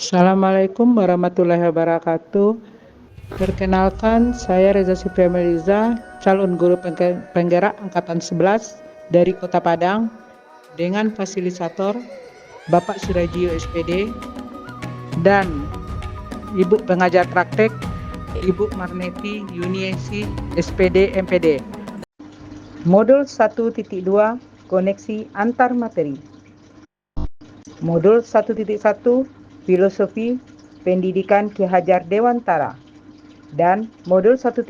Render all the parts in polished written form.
Assalamualaikum warahmatullahi wabarakatuh. Perkenalkan, saya Reza Sifia Meliza, calon guru penggerak Angkatan 11 dari Kota Padang, dengan fasilitator Bapak Surajio SPD dan Ibu pengajar praktek Ibu Marneti Yuniesi SPD MPD. Modul 1.2 Koneksi antar materi. Modul 1.1 Filosofi Pendidikan Ki Hajar Dewantara, dan modul 1.2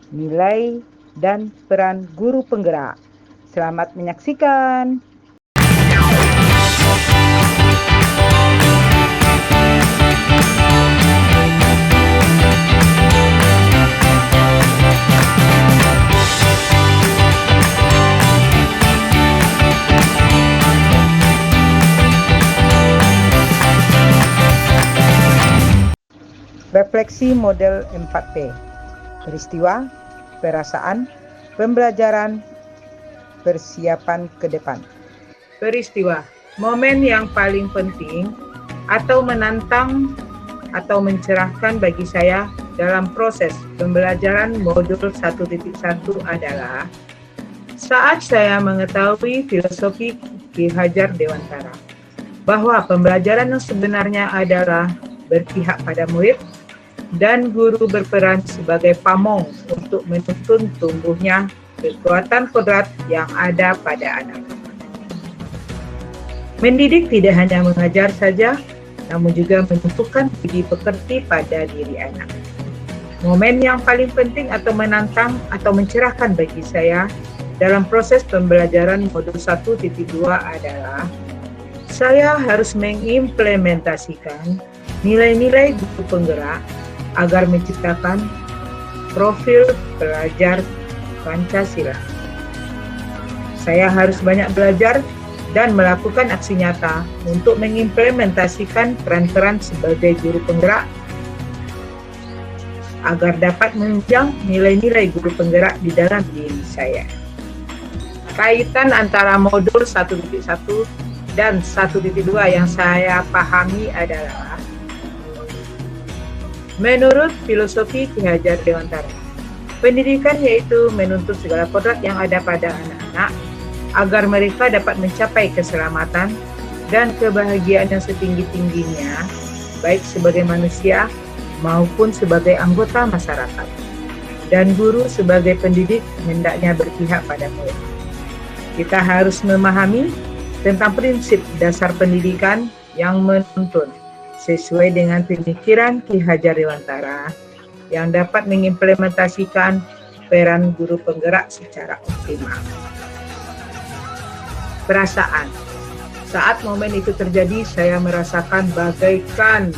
Nilai dan Peran Guru Penggerak. Selamat menyaksikan. Refleksi model 4P. Peristiwa, perasaan, pembelajaran, persiapan ke depan. Peristiwa, momen yang paling penting atau menantang atau mencerahkan bagi saya dalam proses pembelajaran modul 1.1 adalah saat saya mengetahui filosofi Ki Hajar Dewantara, bahwa pembelajaran yang sebenarnya adalah berpihak pada murid, dan guru berperan sebagai pamong untuk menuntun tumbuhnya kekuatan kodrat yang ada pada anak. Mendidik tidak hanya mengajar saja, namun juga menentukan budi pekerti pada diri anak. Momen yang paling penting atau menantang atau mencerahkan bagi saya dalam proses pembelajaran modul 1.2 adalah saya harus mengimplementasikan nilai-nilai guru penggerak agar menciptakan profil pelajar Pancasila. Saya harus banyak belajar dan melakukan aksi nyata untuk mengimplementasikan peran-peran sebagai guru penggerak agar dapat menunjang nilai-nilai guru penggerak di dalam diri saya. Kaitan antara modul 1.1 dan 1.2 yang saya pahami adalah menurut filosofi Ki Hajar Dewantara, pendidikan yaitu menuntut segala kodrat yang ada pada anak-anak agar mereka dapat mencapai keselamatan dan kebahagiaan yang setinggi-tingginya, baik sebagai manusia maupun sebagai anggota masyarakat. Dan guru sebagai pendidik hendaknya berpihak pada murid. Kita harus memahami tentang prinsip dasar pendidikan yang menuntun sesuai dengan pemikiran Ki Hajar Dewantara yang dapat mengimplementasikan peran guru penggerak secara optimal. Perasaan. Saat momen itu terjadi, saya merasakan bagaikan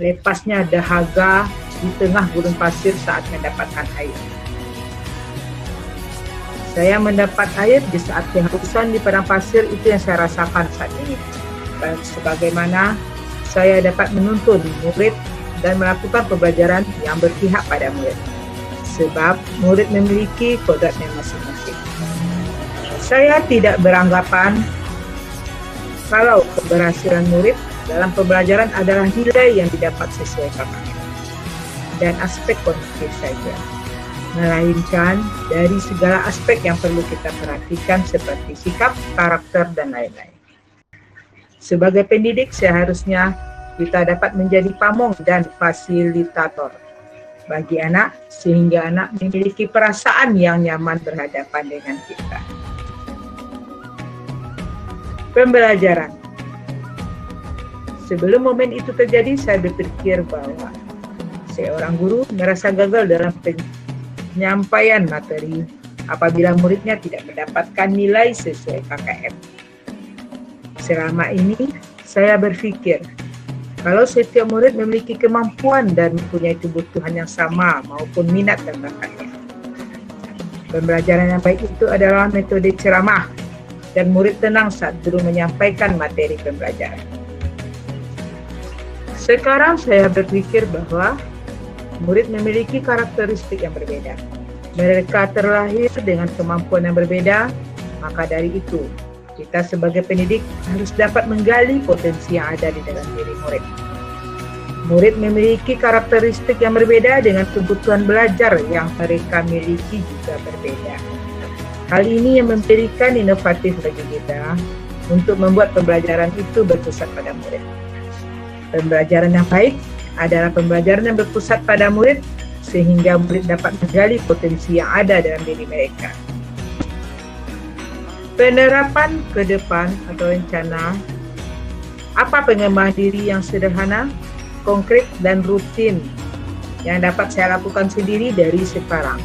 lepasnya dahaga di tengah gurun pasir saat mendapatkan air. Saya mendapat air di saat kehausan di padang pasir, itu yang saya rasakan saat ini. Sebagaimana saya dapat menuntun murid dan melakukan pembelajaran yang berpihak pada murid, sebab murid memiliki kodratnya masing-masing. Saya tidak beranggapan kalau keberhasilan murid dalam pembelajaran adalah nilai yang didapat sesuai KKM dan aspek kognitif saja, melainkan dari segala aspek yang perlu kita perhatikan seperti sikap, karakter, dan lain-lain. Sebagai pendidik, seharusnya kita dapat menjadi pamong dan fasilitator bagi anak, sehingga anak memiliki perasaan yang nyaman berhadapan dengan kita. Pembelajaran. Sebelum momen itu terjadi, saya berpikir bahwa seorang guru merasa gagal dalam penyampaian materi apabila muridnya tidak mendapatkan nilai sesuai KKM. Selama ini, saya berpikir, kalau setiap murid memiliki kemampuan dan mempunyai kebutuhan yang sama maupun minat dan bakatnya, pembelajaran yang baik itu adalah metode ceramah dan murid tenang saat guru menyampaikan materi pembelajaran. Sekarang saya berpikir bahwa murid memiliki karakteristik yang berbeda. Mereka terlahir dengan kemampuan yang berbeda, maka dari itu Kita sebagai pendidik harus dapat menggali potensi yang ada di dalam diri murid. Murid memiliki karakteristik yang berbeda dengan kebutuhan belajar yang mereka miliki juga berbeda. Hal ini yang menjadikan inovatif bagi kita untuk membuat pembelajaran itu berpusat pada murid. Pembelajaran yang baik adalah pembelajaran yang berpusat pada murid sehingga murid dapat menggali potensi yang ada dalam diri mereka. Penerapan ke depan atau rencana apa pengembangan diri yang sederhana, konkret dan rutin yang dapat saya lakukan sendiri dari sekarang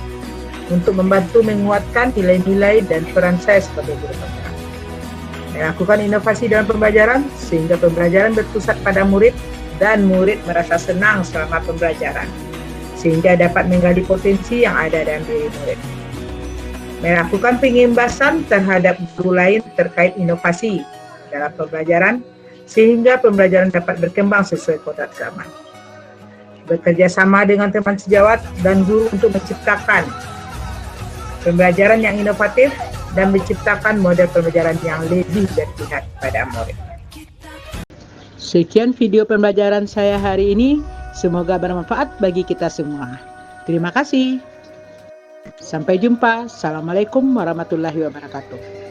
untuk membantu menguatkan nilai-nilai dan peran saya sebagai guru penggerak. Melakukan inovasi dalam pembelajaran sehingga pembelajaran berpusat pada murid dan murid merasa senang selama pembelajaran sehingga dapat menggali potensi yang ada dalam diri murid. Melakukan pengimbasan terhadap guru lain terkait inovasi dalam pembelajaran sehingga pembelajaran dapat berkembang sesuai kodrat zaman. Bekerja sama dengan teman sejawat dan guru untuk menciptakan pembelajaran yang inovatif dan menciptakan model pembelajaran yang lebih berpihak pada murid. Sekian video pembelajaran saya hari ini. Semoga bermanfaat bagi kita semua. Terima kasih. Sampai jumpa. Assalamualaikum warahmatullahi wabarakatuh.